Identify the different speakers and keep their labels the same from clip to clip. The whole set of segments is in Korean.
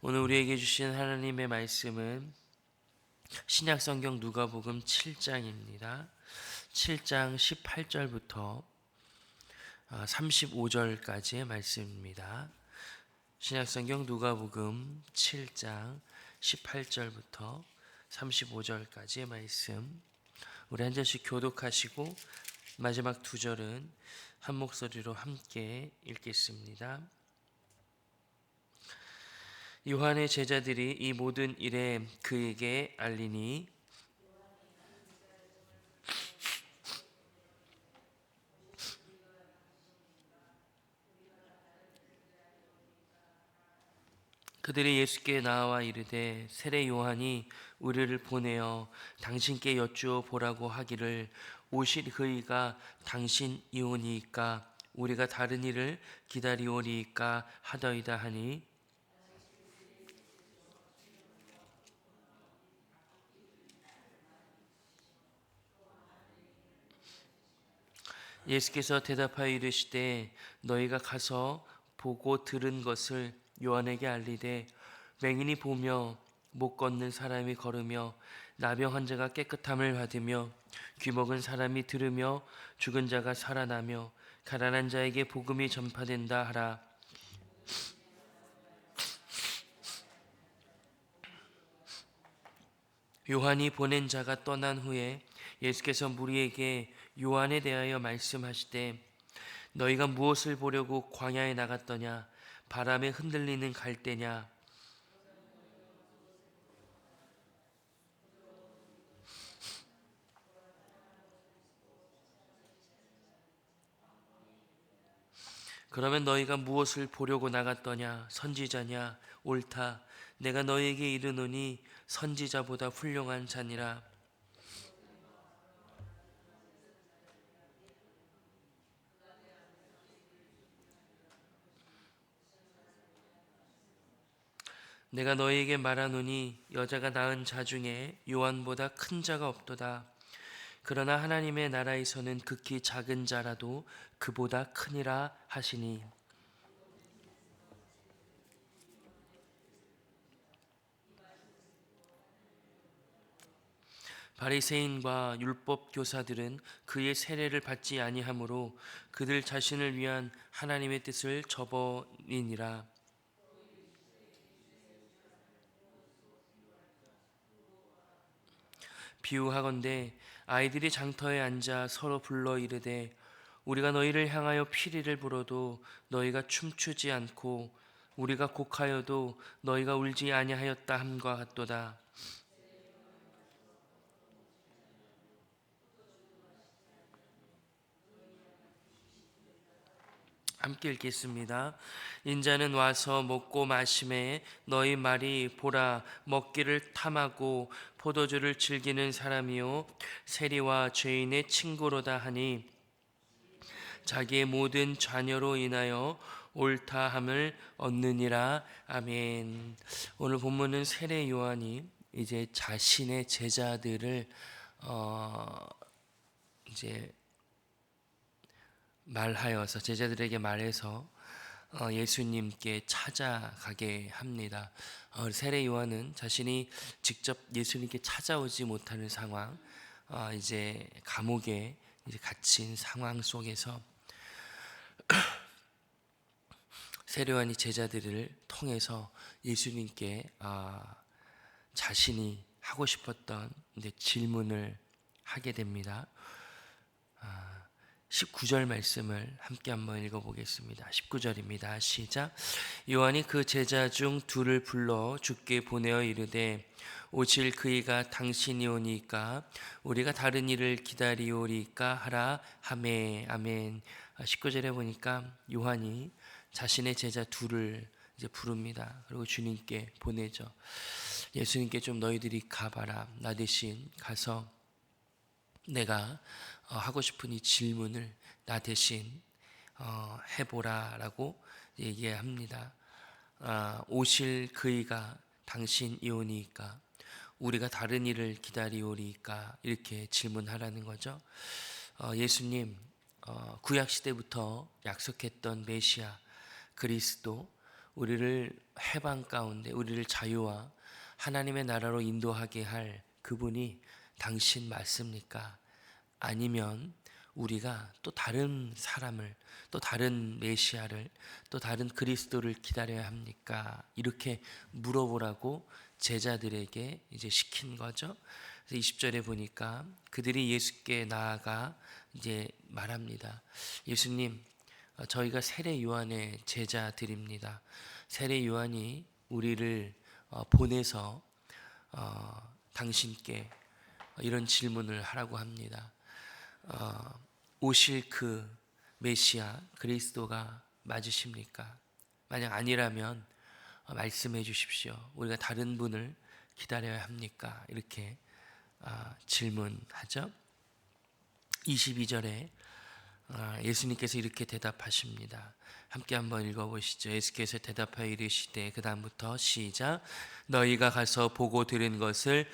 Speaker 1: 오늘 우리에게 주신 하나님의 말씀은 신약성경 누가복음 7장입니다. 7장 18절부터 35절까지의 말씀입니다. 신약성경 누가복음 7장 18절부터 35절까지의 말씀, 우리 한 절씩 교독하시고 마지막 두 절은 한 목소리로 함께 읽겠습니다. 요한의 제자들이 이 모든 일에 그에게 알리니 그들이 예수께 나와 이르되 세례 요한이 우리를 보내어 당신께 여쭈어 보라고 하기를 오실 그이가 당신이오니이까 우리가 다른 일을 기다리오리이까 하더이다 하니 예수께서 대답하여 이르시되 너희가 가서 보고 들은 것을 요한에게 알리되 맹인이 보며 못 걷는 사람이 걸으며 나병 환자가 깨끗함을 받으며 귀먹은 사람이 들으며 죽은 자가 살아나며 가난한 자에게 복음이 전파된다 하라. 요한이 보낸 자가 떠난 후에 예수께서 무리에게 요한에 대하여 말씀하시되 너희가 무엇을 보려고 광야에 나갔더냐? 바람에 흔들리는 갈대냐? 그러면 너희가 무엇을 보려고 나갔더냐? 선지자냐? 옳다. 내가 너희에게 이르노니 선지자보다 훌륭한 자니라. 내가 너희에게 말하노니 여자가 낳은 자 중에 요한보다 큰 자가 없도다. 그러나 하나님의 나라에서는 극히 작은 자라도 그보다 크니라 하시니 바리새인과 율법 교사들은 그의 세례를 받지 아니하므로 그들 자신을 위한 하나님의 뜻을 저버리니라. 비유하건대 아이들이 장터에 앉아 서로 불러 이르되 우리가 너희를 향하여 피리를 불어도 너희가 춤추지 않고 우리가 곡하여도 너희가 울지 아니하였다 함과 같도다. 함께 읽겠습니다. 인자는 와서 먹고 마심에 너희 말이 보라 먹기를 탐하고 포도주를 즐기는 사람이요 세리와 죄인의 친구로다 하니 자기의 모든 자녀로 인하여 옳다함을 얻느니라. 아멘. 오늘 본문은 세례 요한이 이제 자신의 제자들을 이제 말하여서 제자들에게 말해서 예수님께 찾아가게 합니다. 세례 요한은 자신이 직접 예수님께 찾아오지 못하는 상황, 이제 감옥에 이제 갇힌 상황 속에서 세례 요한이 제자들을 통해서 예수님께 자신이 하고 싶었던 질문을 하게 됩니다. 19절 말씀을 함께 한번 읽어보겠습니다. 19절입니다. 시작. 요한이 그 제자 중 둘을 불러 주께 보내어 이르되 오실 그이가 당신이오니까 우리가 다른 일을 기다리오리까 하라 하메. 아멘. 19절에 보니까 요한이 자신의 제자 둘을 이제 부릅니다. 그리고 주님께 보내죠. 예수님께 좀 너희들이 가봐라. 나 대신 가서 내가 하고 싶은 이 질문을 나 대신 해보라라고 얘기합니다. 오실 그이가 당신이오니까 우리가 다른 일을 기다리오리까 이렇게 질문하라는 거죠. 예수님 구약 시대부터 약속했던 메시아 그리스도 우리를 해방 가운데 우리를 자유와 하나님의 나라로 인도하게 할 그분이 당신 맞습니까? 아니면 우리가 또 다른 사람을, 또 다른 메시아를, 또 다른 그리스도를 기다려야 합니까? 이렇게 물어보라고 제자들에게 이제 시킨 거죠. 그래서 20절에 보니까 그들이 예수께 나아가 이제 말합니다. 예수님, 저희가 세례 요한의 제자들입니다. 세례 요한이 우리를 보내서 당신께 이런 질문을 하라고 합니다. 오실 그 메시아 그리스도가 맞으십니까? 만약 아니라면 말씀해 주십시오. 우리가 다른 분을 기다려야 합니까? 이렇게 질문하죠. 22절에 예수님께서 이렇게 대답하십니다. 함께 한번 읽어보시죠. 예수께서 대답하여 이르시되, 그 다음부터 시작. 너희가 가서 보고 들은 것을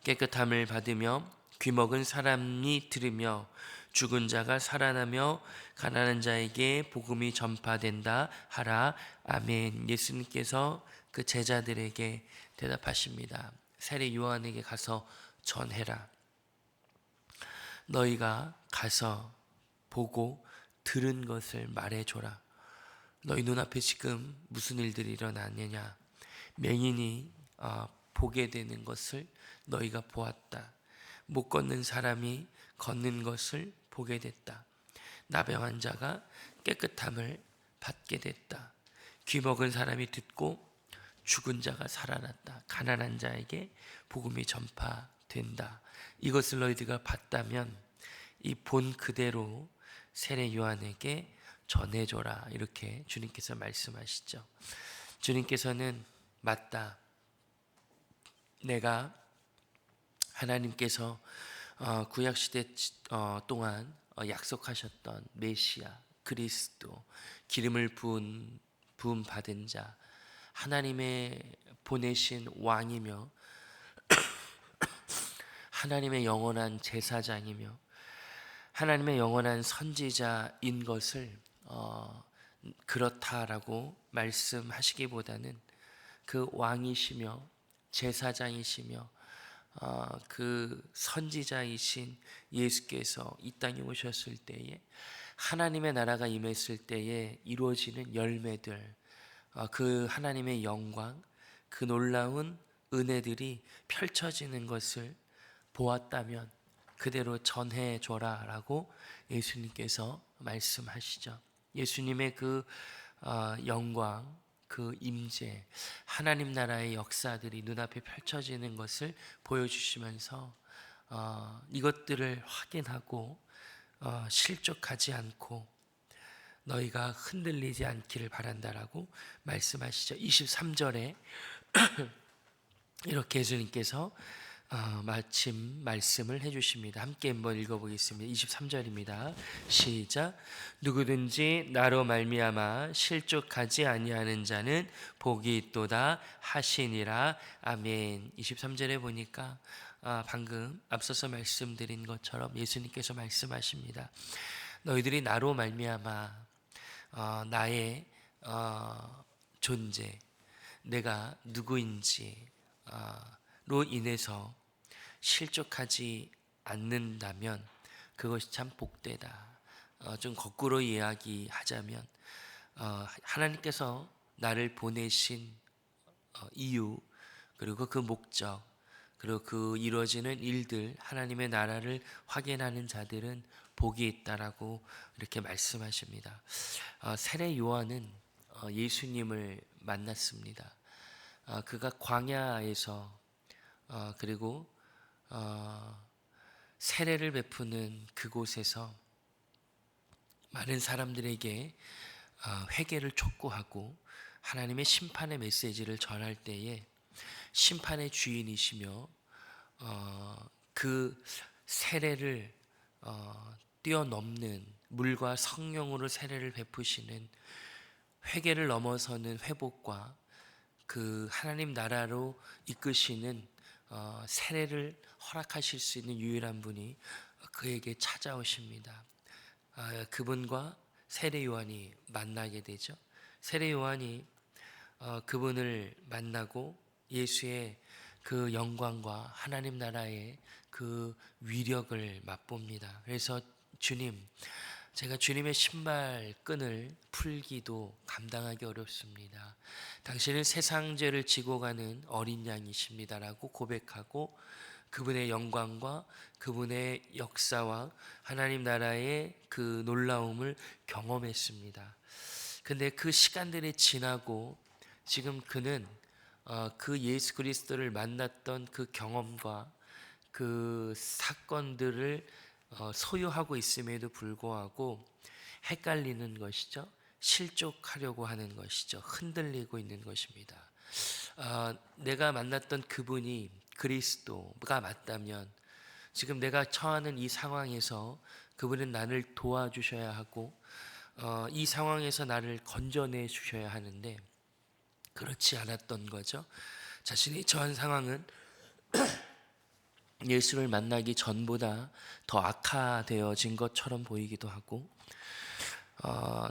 Speaker 1: 깨끗함을 받으며 귀먹은 사람이 들으며 죽은 자가 살아나며 가난한 자에게 복음이 전파된다 하라. 아멘. 예수님께서 그 제자들에게 대답하십니다. 세례 요한에게 가서 전해라. 너희가 가서 보고 들은 것을 말해줘라. 너희 눈앞에 지금 무슨 일들이 일어나느냐? 맹인이 보게 되는 것을 너희가 보았다. 못 걷는 사람이 걷는 것을 보게 됐다. 나병 환자가 깨끗함을 받게 됐다. 귀 먹은 사람이 듣고 죽은 자가 살아났다. 가난한 자에게 복음이 전파된다. 이것을 너희들가 봤다면 이 본 그대로 세례 요한에게 전해줘라. 이렇게 주님께서 말씀하시죠. 주님께서는 맞다. 내가 하나님께서 구약시대 동안 약속하셨던 메시아 그리스도, 기름을 부은 부음 받은 자, 하나님의 보내신 왕이며 하나님의 영원한 제사장이며 하나님의 영원한 선지자인 것을 그렇다라고 말씀하시기보다는 그 왕이시며 제사장이시며 그 선지자이신 예수께서 이 땅에 오셨을 때에 하나님의 나라가 임했을 때에 이루어지는 열매들, 그 하나님의 영광, 그 놀라운 은혜들이 펼쳐지는 것을 보았다면 그대로 전해줘라 라고 예수님께서 말씀하시죠. 예수님의 그 영광, 그 임재, 하나님 나라의 역사들이 눈앞에 펼쳐지는 것을 보여주시면서 이것들을 확인하고 실족하지 않고 너희가 흔들리지 않기를 바란다라고 말씀하시죠. 23절에 이렇게 예수님께서 마침 말씀을 해주십니다. 함께 한번 읽어보겠습니다. 23절입니다. 시작. 누구든지 나로 말미암아 실족하지 아니하는 자는 복이 있도다 하시니라. 아멘. 23절에 보니까 방금 앞서서 말씀드린 것처럼 예수님께서 말씀하십니다. 너희들이 나로 말미암아 나의 존재, 내가 누구인지 로 인해서 실족하지 않는다면 그것이 참 복되다. 좀 거꾸로 이야기하자면 하나님께서 나를 보내신 이유, 그리고 그 목적, 그리고 그 이루어지는 일들, 하나님의 나라를 확인하는 자들은 복이 있다라고 이렇게 말씀하십니다. 세례 요한은 예수님을 만났습니다. 그가 광야에서 그리고 세례를 베푸는 그곳에서 많은 사람들에게 회개를 촉구하고 하나님의 심판의 메시지를 전할 때에 심판의 주인이시며 그 세례를 뛰어넘는 물과 성령으로 세례를 베푸시는 회개를 넘어서는 회복과 그 하나님 나라로 이끄시는 세례를 허락하실 수 있는 유일한 분이 그에게 찾아오십니다. 그분과 세례 요한이 만나게 되죠. 세례 요한이 그분을 만나고 예수의 그 영광과 하나님 나라의 그 위력을 맛봅니다. 그래서 주님, 제가 주님의 신발 끈을 풀기도 감당하기 어렵습니다. 당신은 세상 죄를 지고 가는 어린 양이십니다라고 고백하고 그분의 영광과 그분의 역사와 하나님 나라의 그 놀라움을 경험했습니다. 근데 그 시간들이 지나고 지금 그는 그 예수 그리스도를 만났던 그 경험과 그 사건들을 소유하고 있음에도 불구하고 헷갈리는 것이죠. 실족하려고 하는 것이죠. 흔들리고 있는 것입니다. 내가 만났던 그분이 그리스도가 맞다면 지금 내가 처하는 이 상황에서 그분은 나를 도와주셔야 하고 이 상황에서 나를 건져내 주셔야 하는데 그렇지 않았던 거죠. 자신이 처한 상황은 예수를 만나기 전보다 더 악화되어진 것처럼 보이기도 하고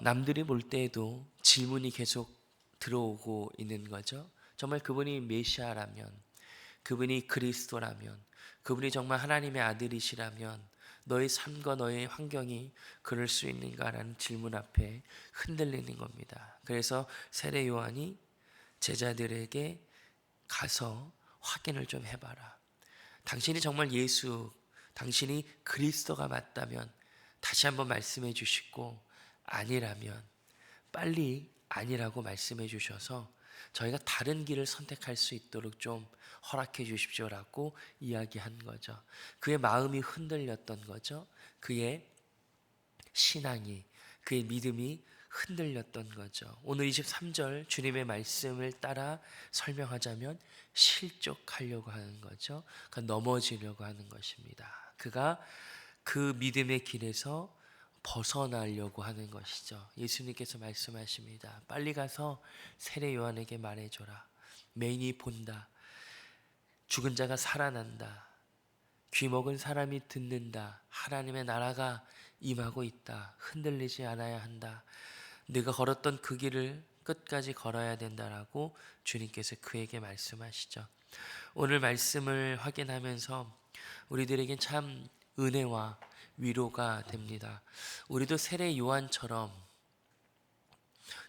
Speaker 1: 남들이 볼 때에도 질문이 계속 들어오고 있는 거죠. 정말 그분이 메시아라면, 그분이 그리스도라면, 그분이 정말 하나님의 아들이시라면 너의 삶과 너의 환경이 그럴 수 있는가라는 질문 앞에 흔들리는 겁니다. 그래서 세례 요한이 제자들에게 가서 확인을 좀 해봐라. 당신이 정말 예수, 당신이 그리스도가 맞다면 다시 한번 말씀해 주시고 아니라면 빨리 아니라고 말씀해 주셔서 저희가 다른 길을 선택할 수 있도록 좀 허락해 주십시오라고 이야기한 거죠. 그의 마음이 흔들렸던 거죠. 그의 신앙이, 그의 믿음이 흔들렸던 거죠. 오늘 23절 주님의 말씀을 따라 설명하자면 실족하려고 하는 거죠. 그러니까 넘어지려고 하는 것입니다. 그가 그 믿음의 길에서 벗어나려고 하는 것이죠. 예수님께서 말씀하십니다. 빨리 가서 세례 요한에게 말해줘라. 맹인이 본다. 죽은 자가 살아난다. 귀 먹은 사람이 듣는다. 하나님의 나라가 임하고 있다. 흔들리지 않아야 한다. 네가 걸었던 그 길을 끝까지 걸어야 된다라고 주님께서 그에게 말씀하시죠. 오늘 말씀을 확인하면서 우리들에겐 참 은혜와 위로가 됩니다. 우리도 세례 요한처럼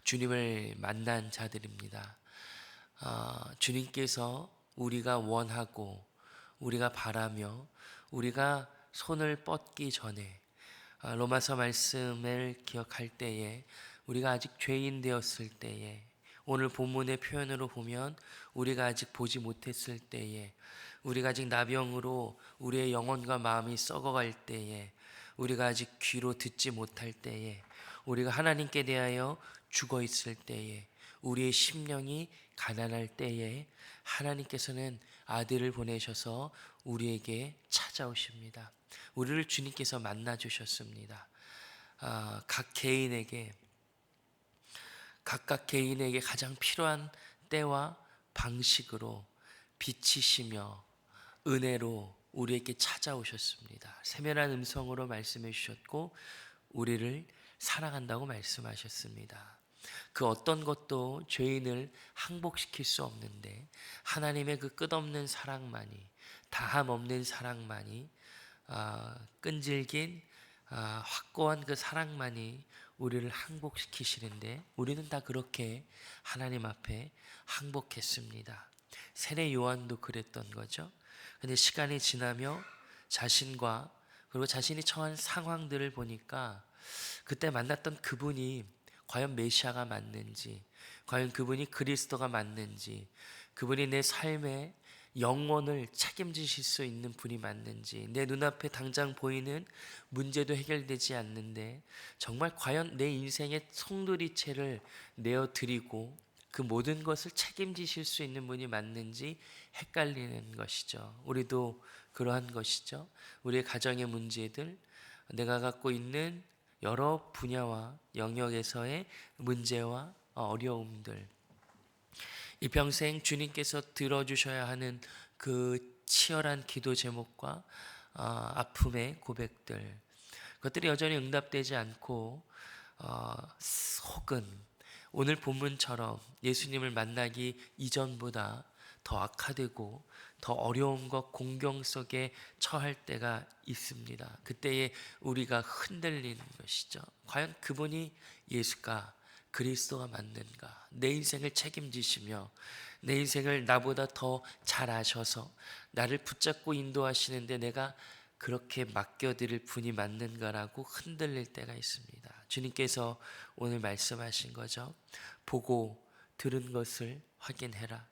Speaker 1: 주님을 만난 자들입니다. 주님께서 우리가 원하고 우리가 바라며 우리가 손을 뻗기 전에 로마서 말씀을 기억할 때에 우리가 아직 죄인 되었을 때에 오늘 본문의 표현으로 보면 우리가 아직 보지 못했을 때에 우리가 아직 나병으로 우리의 영혼과 마음이 썩어갈 때에 우리가 아직 귀로 듣지 못할 때에 우리가 하나님께 대하여 죽어 있을 때에 우리의 심령이 가난할 때에 하나님께서는 아들을 보내셔서 우리에게 찾아오십니다. 우리를 주님께서 만나 주셨습니다. 각각 개인에게 가장 필요한 때와 방식으로 빛이시며 은혜로 우리에게 찾아오셨습니다. 세밀한 음성으로 말씀해 주셨고 우리를 사랑한다고 말씀하셨습니다. 그 어떤 것도 죄인을 항복시킬 수 없는데 하나님의 그 끝없는 사랑만이, 다함 없는 사랑만이, 끈질긴 확고한 그 사랑만이 우리를 항복시키시는데 우리는 다 그렇게 하나님 앞에 항복했습니다. 세례 요한도 그랬던 거죠. 근데 시간이 지나며 자신과 그리고 자신이 처한 상황들을 보니까 그때 만났던 그분이 과연 메시아가 맞는지, 과연 그분이 그리스도가 맞는지, 그분이 내 삶의 영원을 책임지실 수 있는 분이 맞는지, 내 눈앞에 당장 보이는 문제도 해결되지 않는데 정말 과연 내 인생의 송두리째를 내어드리고 그 모든 것을 책임지실 수 있는 분이 맞는지 헷갈리는 것이죠. 우리도 그러한 것이죠. 우리의 가정의 문제들, 내가 갖고 있는 여러 분야와 영역에서의 문제와 어려움들, 이 평생 주님께서 들어주셔야 하는 그 치열한 기도 제목과 아픔의 고백들, 그것들이 여전히 응답되지 않고 어, 혹은 오늘 본문처럼 예수님을 만나기 이전보다 더 악화되고 더 어려움과 공경 속에 처할 때가 있습니다. 그때에 우리가 흔들리는 것이죠. 과연 그분이 예수가 그리스도가 맞는가? 내 인생을 책임지시며 내 인생을 나보다 더 잘 아셔서 나를 붙잡고 인도하시는데 내가 그렇게 맡겨드릴 분이 맞는가라고 흔들릴 때가 있습니다. 주님께서 오늘 말씀하신 거죠. 보고 들은 것을 확인해라.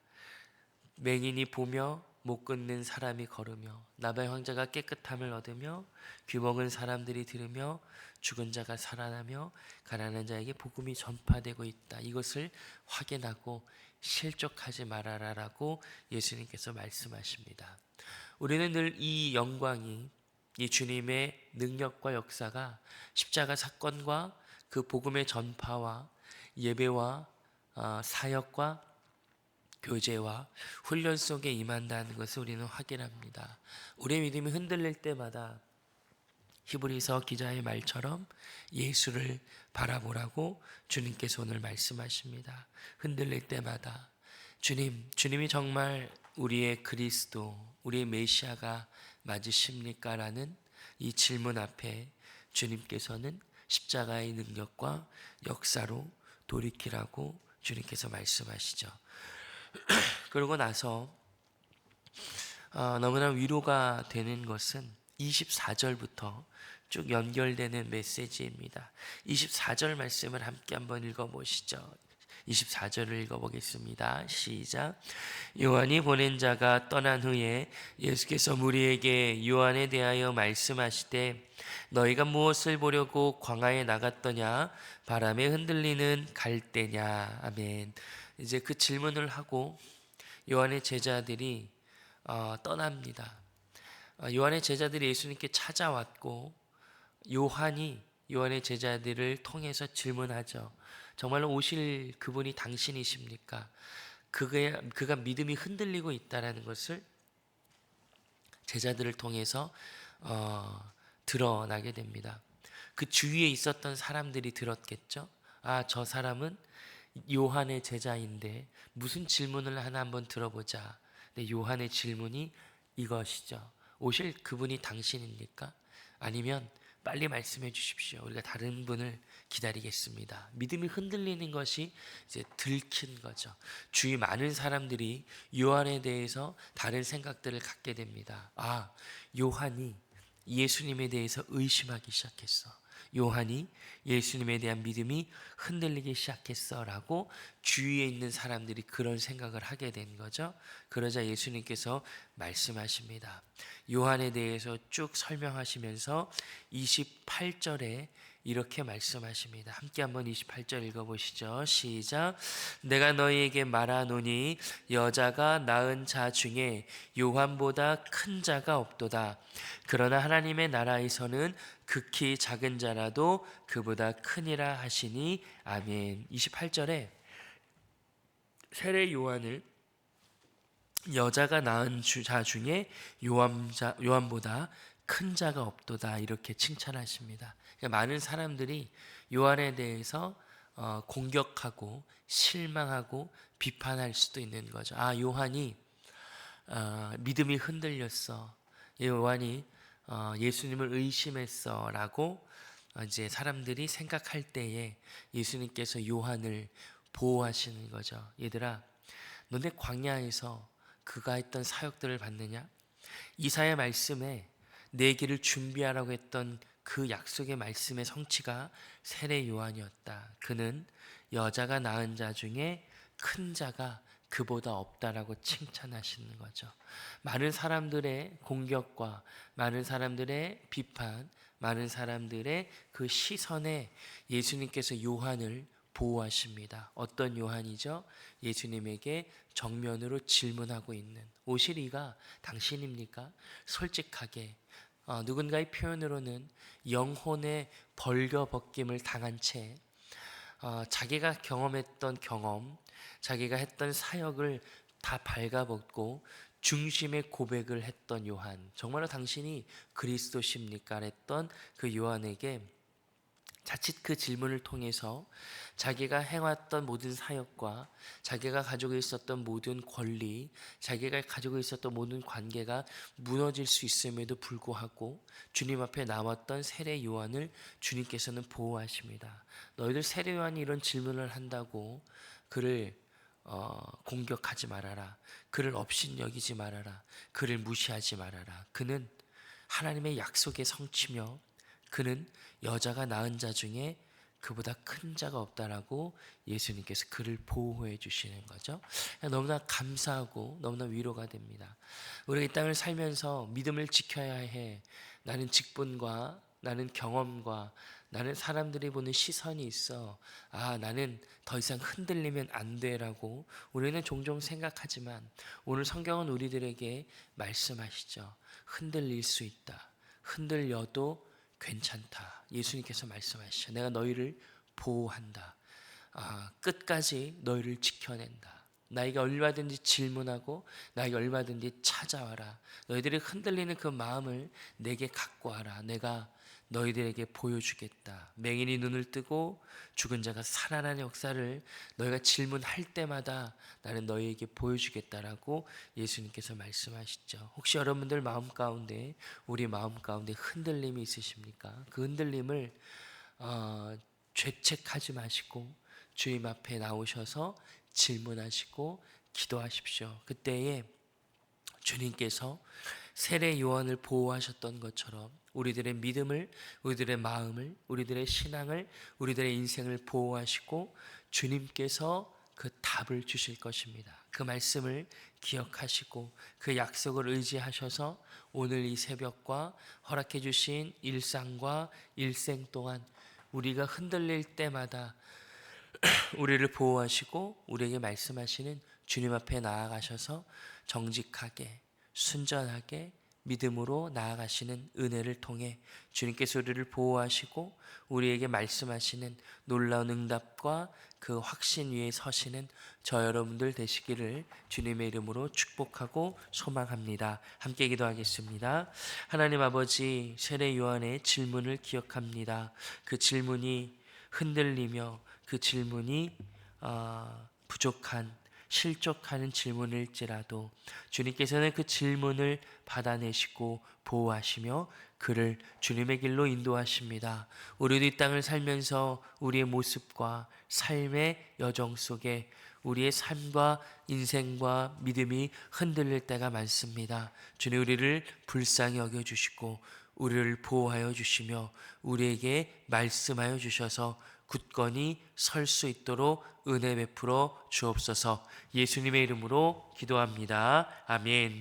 Speaker 1: 맹인이 보며 못 걷는 사람이 걸으며 나발 황자가 깨끗함을 얻으며 귀먹은 사람들이 들으며 죽은 자가 살아나며 가난한 자에게 복음이 전파되고 있다. 이것을 확인하고 실족하지 말아라라고 예수님께서 말씀하십니다. 우리는 늘 이 영광이 이 주님의 능력과 역사가 십자가 사건과 그 복음의 전파와 예배와 사역과 교제와 훈련 속에 임한다는 것을 우리는 확인합니다. 우리의 믿음이 흔들릴 때마다 히브리서 기자의 말처럼 예수를 바라보라고 주님께서 오늘 말씀하십니다. 흔들릴 때마다 주님이 정말 우리의 그리스도, 우리의 메시아가 맞으십니까? 라는 이 질문 앞에 주님께서는 십자가의 능력과 역사로 돌이키라고 주님께서 말씀하시죠. 그러고 나서 너무나 위로가 되는 것은 24절부터 쭉 연결되는 메시지입니다. 24절 말씀을 함께 한번 읽어보시죠. 24절을 읽어보겠습니다. 시작. 요한이 보낸 자가 떠난 후에 예수께서 무리에게 요한에 대하여 말씀하시되 너희가 무엇을 보려고 광야에 나갔더냐? 바람에 흔들리는 갈대냐? 아멘. 이제 그 질문을 하고 요한의 제자들이 떠납니다. 요한의 제자들이 예수님께 찾아왔고 요한이 요한의 제자들을 통해서 질문하죠. 정말로 오실 그분이 당신이십니까? 그가 믿음이 흔들리고 있다는 것을 제자들을 통해서 드러나게 됩니다. 그 주위에 있었던 사람들이 들었겠죠. 저 사람은 요한의 제자인데 무슨 질문을 하나 한번 들어보자. 근데 요한의 질문이 이것이죠. 오실 그분이 당신입니까? 아니면 빨리 말씀해 주십시오. 우리가 다른 분을 기다리겠습니다. 믿음이 흔들리는 것이 이제 들킨 거죠. 주위 많은 사람들이 요한에 대해서 다른 생각들을 갖게 됩니다. 요한이 예수님에 대해서 의심하기 시작했어. 요한이 예수님에 대한 믿음이 흔들리기 시작했어 라고 주위에 있는 사람들이 그런 생각을 하게 된 거죠. 그러자 예수님께서 말씀하십니다. 요한에 대해서 쭉 설명하시면서 28절에 이렇게 말씀하십니다. 함께 한번 28절 읽어보시죠. 시작. 내가 너희에게 말하노니 여자가 낳은 자 중에 요한보다 큰 자가 없도다. 그러나 하나님의 나라에서는 극히 작은 자라도 그보다 크니라 하시니 아멘. 28절에 세례 요한을 여자가 낳은 자 중에 요한보다 큰 자가 없도다 이렇게 칭찬하십니다. 그러니까 많은 사람들이 요한에 대해서 공격하고 실망하고 비판할 수도 있는 거죠. 요한이 믿음이 흔들렸어. 요한이 예수님을 의심했어라고 이제 사람들이 생각할 때에 예수님께서 요한을 보호하시는 거죠. 얘들아, 너네 광야에서 그가 했던 사역들을 봤느냐? 이사야 말씀에 내 길을 준비하라고 했던 그 약속의 말씀의 성취가 세례 요한이었다. 그는 여자가 낳은 자 중에 큰 자가 그보다 없다라고 칭찬하시는 거죠. 많은 사람들의 공격과 많은 사람들의 비판, 많은 사람들의 그 시선에 예수님께서 요한을 보호하십니다. 어떤 요한이죠? 예수님에게 정면으로 질문하고 있는 오실 이가 당신입니까? 솔직하게 누군가의 표현으로는 영혼의 벌거벗김을 당한 채 자기가 경험했던 경험, 자기가 했던 사역을 다 발가벗고 중심의 고백을 했던 요한, 정말로 당신이 그리스도십니까? 했던 그 요한에게 자칫 그 질문을 통해서 자기가 행했던 모든 사역과 자기가 가지고 있었던 모든 권리, 자기가 가지고 있었던 모든 관계가 무너질 수 있음에도 불구하고 주님 앞에 나왔던 세례 요한을 주님께서는 보호하십니다. 너희들 세례 요한이 이런 질문을 한다고 그를 공격하지 말아라. 그를 업신여기지 말아라. 그를 무시하지 말아라. 그는 하나님의 약속의 성취며 그는 여자가 낳은 자 중에 그보다 큰 자가 없다라고 예수님께서 그를 보호해 주시는 거죠. 너무나 감사하고 너무나 위로가 됩니다. 우리가 이 땅을 살면서 믿음을 지켜야 해. 나는 직분과 나는 경험과 나는 사람들이 보는 시선이 있어. 나는 더 이상 흔들리면 안 돼라고 우리는 종종 생각하지만 오늘 성경은 우리들에게 말씀하시죠. 흔들릴 수 있다. 흔들려도 괜찮다. 예수님께서 말씀하시죠. 내가 너희를 보호한다. 끝까지 너희를 지켜낸다. 나에게 얼마든지 질문하고 나에게 얼마든지 찾아와라. 너희들이 흔들리는 그 마음을 내게 갖고 와라. 내가 너희들에게 보여주겠다. 맹인이 눈을 뜨고 죽은 자가 살아나는 역사를 너희가 질문할 때마다 나는 너희에게 보여주겠다라고 예수님께서 말씀하시죠. 혹시 여러분들 마음 가운데 우리 마음 가운데 흔들림이 있으십니까? 그 흔들림을 죄책하지 마시고 주님 앞에 나오셔서 질문하시고 기도하십시오. 그때에 주님께서 세례 요한을 보호하셨던 것처럼 우리들의 믿음을, 우리들의 마음을, 우리들의 신앙을, 우리들의 인생을 보호하시고 주님께서 그 답을 주실 것입니다. 그 말씀을 기억하시고 그 약속을 의지하셔서 오늘 이 새벽과 허락해 주신 일상과 일생 동안 우리가 흔들릴 때마다 우리를 보호하시고 우리에게 말씀하시는 주님 앞에 나아가셔서 정직하게 순전하게 믿음으로 나아가시는 은혜를 통해 주님께서 우리를 보호하시고 우리에게 말씀하시는 놀라운 응답과 그 확신 위에 서시는 저 여러분들 되시기를 주님의 이름으로 축복하고 소망합니다. 함께 기도하겠습니다. 하나님 아버지, 세례 요한의 질문을 기억합니다. 그 질문이 흔들리며 그 질문이 부족한 실족하는 질문일지라도 주님께서는 그 질문을 받아내시고 보호하시며 그를 주님의 길로 인도하십니다. 우리도 이 땅을 살면서 우리의 모습과 삶의 여정 속에 우리의 삶과 인생과 믿음이 흔들릴 때가 많습니다. 주님 우리를 불쌍히 여겨주시고 우리를 보호하여 주시며 우리에게 말씀하여 주셔서 굳건히 설 수 있도록 은혜 베풀어 주옵소서. 예수님의 이름으로 기도합니다. 아멘.